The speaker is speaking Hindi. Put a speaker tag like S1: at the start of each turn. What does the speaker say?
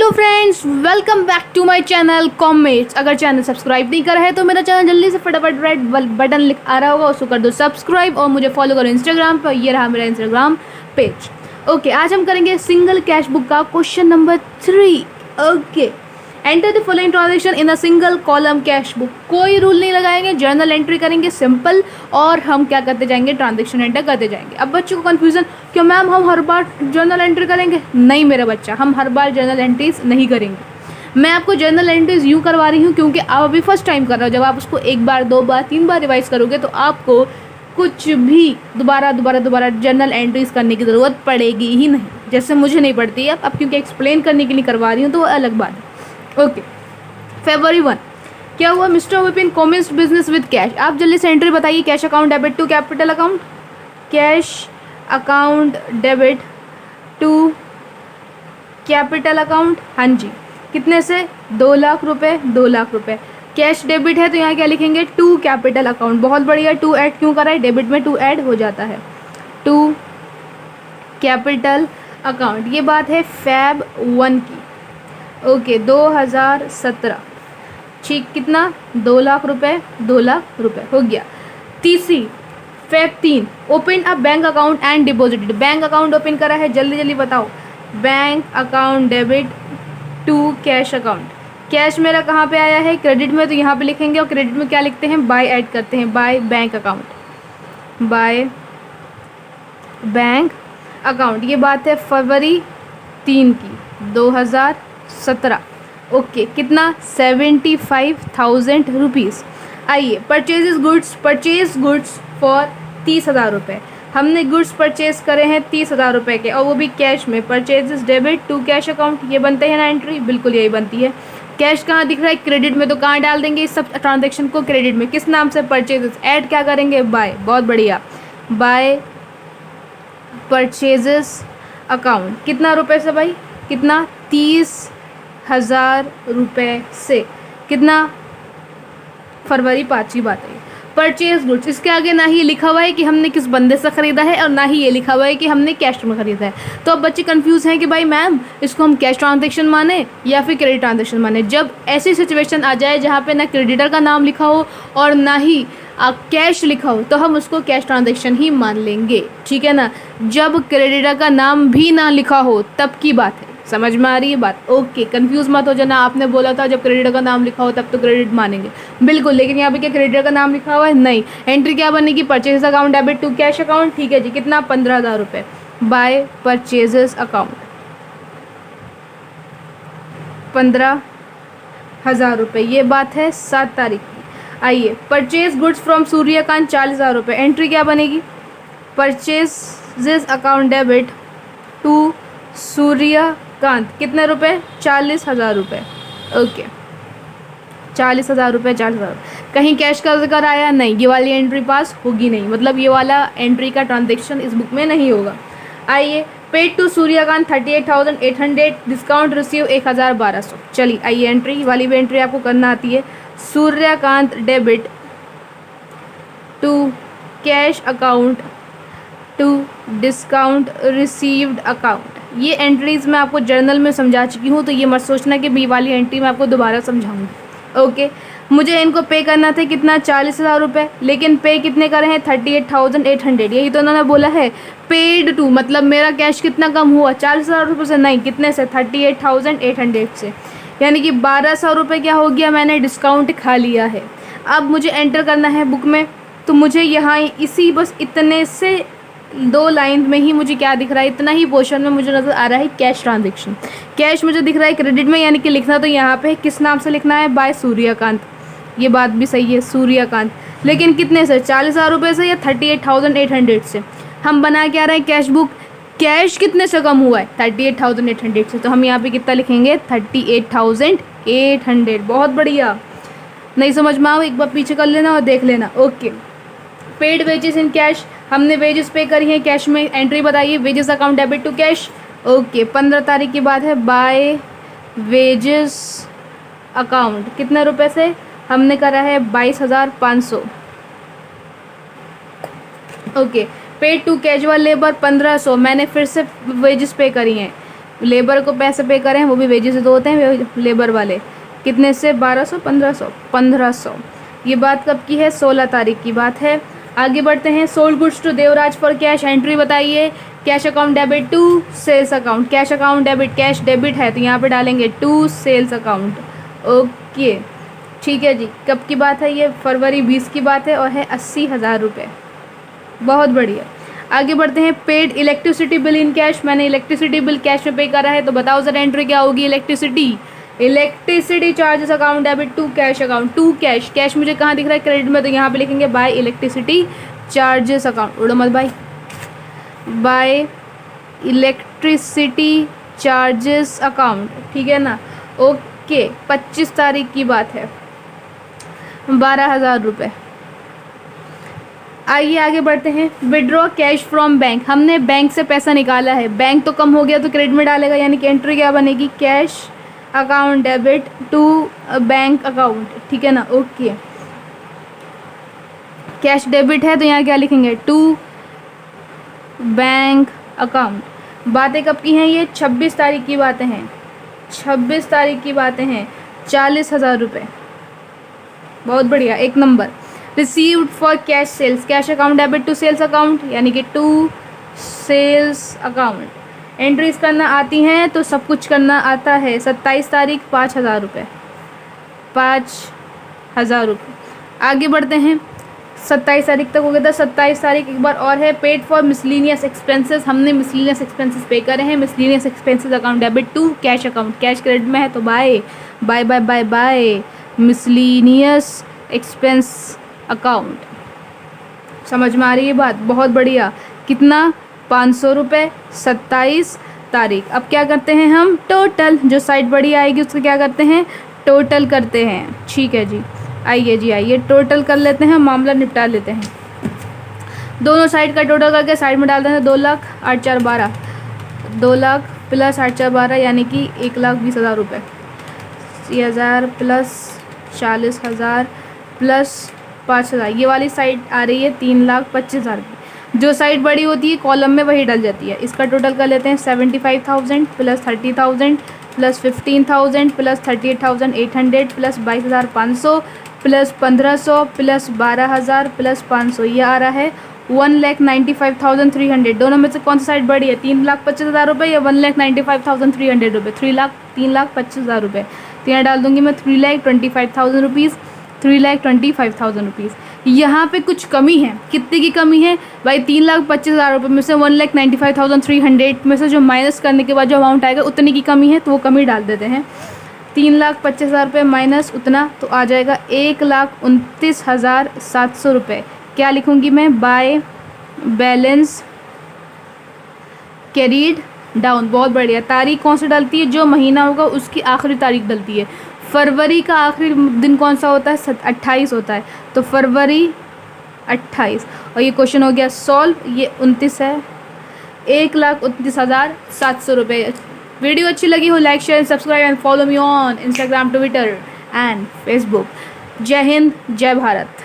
S1: Hello friends, welcome back to my channel Comets. अगर चैनल सब्सक्राइब नहीं करा है तो मेरा चैनल जल्दी से फटाफट रेड बटन लिख आ रहा होगा, उसको कर दो सब्सक्राइब और मुझे फॉलो करो इंस्टाग्राम पर। ये रहा मेरा इंस्टाग्राम पेज। ओके, आज हम करेंगे सिंगल कैश बुक का question number 3। Okay, enter the following transaction in a single column cash book. कोई रूल नहीं लगाएंगे, जर्नल एंट्री करेंगे सिंपल, और हम क्या करते जाएंगे, ट्रांजेक्शन एंटर करते जाएंगे। अब बच्चों को कन्फ्यूजन, क्यों मैम हम हर बार जर्नल एंट्री करेंगे? नहीं मेरा बच्चा, हम हर बार जर्नल एंट्रीज नहीं करेंगे। मैं आपको जर्नल एंट्रीज यूँ करवा रही हूँ क्योंकि आप अभी फर्स्ट टाइम कर रहे हो। जब आप उसको एक बार, दो बार, तीन बार रिवाइज करोगे तो आपको कुछ भी दोबारा जर्नल एंट्रीज करने की ज़रूरत पड़ेगी ही नहीं, जैसे मुझे नहीं पड़ती है। अब क्योंकि एक्सप्लेन करने के लिए करवा रही हूँ तो वो अलग बात है। ओके, February 1 क्या हुआ? Mister Vipin commences business with cash. आप जल्दी से एंट्री बताइए। Cash account debit to capital account, cash account debit to capital account. हाँ जी, कितने से? 2 लाख रुपए। 2 लाख रुपए कैश डेबिट है तो यहाँ क्या लिखेंगे? To capital account. बहुत बढ़िया, टू ऐड क्यों करा है? डेबिट में टू ऐड हो जाता है। To capital account. ये बात है Feb 1 की। ओके, 2017। ठीक, कितना? 2 लाख रुपए। 2 लाख रुपए हो गया। तीसरी Feb 3, open a bank account and deposited. Bank account open करा है, जल्दी जल्दी बताओ। Bank account debit to cash account. Cash मेरा कहाँ पे आया है? क्रेडिट में, तो यहाँ पे लिखेंगे। और क्रेडिट में क्या लिखते हैं? बाय ऐड करते हैं। By bank account, by bank account. ये बात है February 3 की, 2017। ओके, कितना? 75,000 रुपीज़। आइए, purchase goods. Purchase goods for 30,000 रुपये। हमने गुड्स परचेज करे हैं 30,000 रुपये के, और वो भी कैश में। Purchases debit to cash account. ये बनते हैं ना एंट्री? बिल्कुल यही बनती है। कैश कहाँ दिख रहा है? क्रेडिट में, तो कहाँ डाल देंगे इस सब ट्रांजेक्शन को? क्रेडिट में। किस नाम से? परचेजेस। ऐड क्या करेंगे? बाय। बहुत बढ़िया, बाय परचेजेस अकाउंट। कितना रुपए से भाई? कितना? 30,000 रुपये से। कितना? फरवरी 5 की बात है। परचेज गुड्स, इसके आगे ना ही लिखा हुआ है कि हमने किस बंदे से ख़रीदा है, और ना ही ये लिखा हुआ है कि हमने कैश में ख़रीदा है। तो अब बच्चे कंफ्यूज हैं कि भाई मैम इसको हम कैश ट्रांजेक्शन माने या फिर क्रेडिट ट्रांजेक्शन माने। जब ऐसी सिचुएशन आ जाए जहाँ पे ना क्रेडिटर का नाम लिखा हो और ना ही कैश लिखा हो, तो हम उसको कैश ट्रांजेक्शन ही मान लेंगे, ठीक है ना। जब क्रेडिटर का नाम भी ना लिखा हो तब की बात है। समझ में आ रही है बात? ओके, कंफ्यूज मत हो जाना। आपने बोला था जब क्रेडिटर का नाम लिखा हो तब तो क्रेडिट मानेंगे, बिल्कुल। लेकिन यहाँ पे क्या क्रेडिटर का नाम लिखा हुआ है? नहीं। एंट्री क्या बनेगी? Purchase account debit to cash account. ठीक है जी, कितना? 15,000 रुपये। बाय परचेजेस अकाउंट, 15,000 रुपये। ये बात है 7 तारीख की। आइए, परचेज गुड्स फ्रॉम सूर्यकांत 40,000 रुपये। एंट्री क्या बनेगी? Purchases account debit to Suryakant. कितने रुपए? 40,000 रुपये। ओके, 40,000 रुपये, 40,000। कहीं कैश का जिक्र आया? नहीं। ये वाली एंट्री पास होगी नहीं, मतलब ये वाला एंट्री का ट्रांजेक्शन इस बुक में नहीं होगा। आइए, paid to Suryakant 38,800, discount receive 1,1200। चलिए आइए, एंट्री वाली भी एंट्री आपको करना आती है। Suryakant debit to cash account to discount received account. ये एंट्रीज़ मैं आपको जर्नल में समझा चुकी हूँ, तो ये मत सोचना कि बी वाली एंट्री मैं आपको दोबारा समझाऊंगी। ओके, मुझे इनको पे करना था कितना? 40,000 रुपये। लेकिन पे कितने करे हैं? 38,800। यही तो उन्होंने बोला है। पेड टू मतलब मेरा कैश कितना कम हुआ? 40,000 रुपये से? नहीं, कितने से? 38,800 से। यानी कि 1,200 रुपये क्या हो गया? मैंने डिस्काउंट खा लिया है। अब मुझे एंटर करना है बुक में, तो मुझे यहाँ इसी बस इतने से 2 लाइन में ही मुझे क्या दिख रहा है? इतना ही पोर्शन में मुझे नज़र आ रहा है कैश ट्रांजेक्शन। कैश मुझे दिख रहा है क्रेडिट में, यानी कि लिखना तो यहाँ पे किस नाम से लिखना है? बाय सूर्यकांत। ये बात भी सही है, सूर्यकांत। लेकिन कितने से? 40,000 रुपये से या 38,800 से? हम बना क्या रहे हैं? Cash book. कैश कितने से कम हुआ है? 38,800 से। तो हम यहाँ पे कितना लिखेंगे? 38,800। बहुत बढ़िया। नहीं समझ में आओ, एक बार पीछे कर लेना और देख लेना। Okay, paid wages in cash. हमने वेजेस पे करी है कैश में। एंट्री बताइए। Wages account debit to cash. Okay, 15 तारीख की बात है। बाय वेजेस अकाउंट कितने रुपए से? हमने करा है 22,500। Okay, paid to casual labour 1500। मैंने फिर से वेजेस पे करी हैं। लेबर को पैसे पे करें, वो भी वेजेस तो होते हैं लेबर वाले। कितने से? 1200, 1500, 1500। ये बात कब की है? 16 तारीख की बात है। आगे बढ़ते हैं। Sold goods to Devraj for cash, entry बताइए। Cash account debit to sales account, cash account debit, cash debit है तो यहाँ पे डालेंगे टू सेल्स अकाउंट। ओके ठीक है जी। कब की बात है ये? फरवरी 20 की बात है और है 80,000 रुपये। बहुत बढ़िया। आगे बढ़ते हैं। Paid electricity bill in cash, मैंने इलेक्ट्रिसिटी बिल कैश में पे करा है तो बताओ ज़रा एंट्री क्या होगी? Electricity charges account debit to cash account, to cash. Cash मुझे कहाँ दिख रहा है? क्रेडिट में, तो यहाँ पे लिखेंगे बाय इलेक्ट्रिसिटी चार्जेस अकाउंट। उड़ो मत भाई। बाय इलेक्ट्रिसिटी चार्जेस अकाउंट, ठीक है ना? ओके 25 तारीख की बात है, 12,000 रुपये। आइए आगे बढ़ते हैं। विड्रॉ कैश फ्रॉम बैंक, हमने बैंक से पैसा निकाला है, बैंक तो कम हो गया तो क्रेडिट में डालेगा, यानी कि एंट्री क्या बनेगी? Cash account debit to bank account, ठीक है ना? ओके कैश डेबिट है तो यहाँ क्या लिखेंगे? To bank account. बातें कब की हैं ये? 26 तारीख की बातें हैं, 26 तारीख की बातें हैं। 40,000 रुपये। बहुत बढ़िया, एक number. Received for cash sales, cash account debit to sales account, यानी कि टू सेल्स अकाउंट। एंट्रीज करना आती हैं तो सब कुछ करना आता है। 27 तारीख 5,000 रुपये, 5,000 रुपये। आगे बढ़ते हैं। 27 तारीख तक हो गया था। 27 तारीख एक बार और है। पेड फॉर मिसलीनियस एक्सपेंसेस, हमने मिसलीनियस एक्सपेंसेस पे करे हैं। Miscellaneous expenses account debit to cash account, cash credit में है तो by by by by by miscellaneous expense account. समझ में आ रही है बात? बहुत बढ़िया। कितना? 500 रुपये। 27 तारीख। अब क्या करते हैं हम? टोटल, जो साइड बड़ी आएगी उसको क्या करते हैं? टोटल करते हैं। ठीक है जी, आइए जी आइए टोटल कर लेते हैं, मामला निपटा लेते हैं। दोनों साइड का टोटल करके साइड में डाल देते हैं। 2 लाख 8 4 12, 2 लाख प्लस 8 4 12 यानी कि 1,20,000 रुपये। 80,000 प्लस 40,000 प्लस 5,000, ये वाली साइड आ रही है 3,25,000 की। जो साइड बड़ी होती है कॉलम में वही डल जाती है। इसका टोटल कर लेते हैं। 75,000 plus 30,000 plus 15,000 plus 38,800 plus 22,500 plus 1,500 plus 12,000 plus 500, ये आ रहा है 1,95,300। दोनों में से कौन सी साइड बड़ी है? 3,25,000 रुपये या 1,95,300 रुपये? 3,25,000 रुपये। तो यहाँ डाल दूँगी मैं 3,25,000 रुपीज़, 3,25,000 रुपीज़। यहाँ पे कुछ कमी है। कितने की कमी है भाई? 3,25,000 रुपये में से 1,95,300 में से जो माइनस करने के बाद जो अमाउंट आएगा उतने की कमी है, तो वो कमी डाल देते हैं। 3,25,000 रुपये माइनस उतना तो आ जाएगा 1,29,700 रुपये। क्या लिखूँगी मैं? By balance carried down. बहुत बढ़िया। तारीख कौन सी डलती है? जो महीना होगा उसकी आखिरी तारीख डलती है। फरवरी का आखिरी दिन कौन सा होता है? 28 होता है, तो फरवरी 28। और ये क्वेश्चन हो गया सॉल्व। ये 29 है, 1,29,700 रुपये। वीडियो अच्छी लगी हो like share subscribe and follow me on Instagram, Twitter and Facebook. जय हिंद, जय भारत।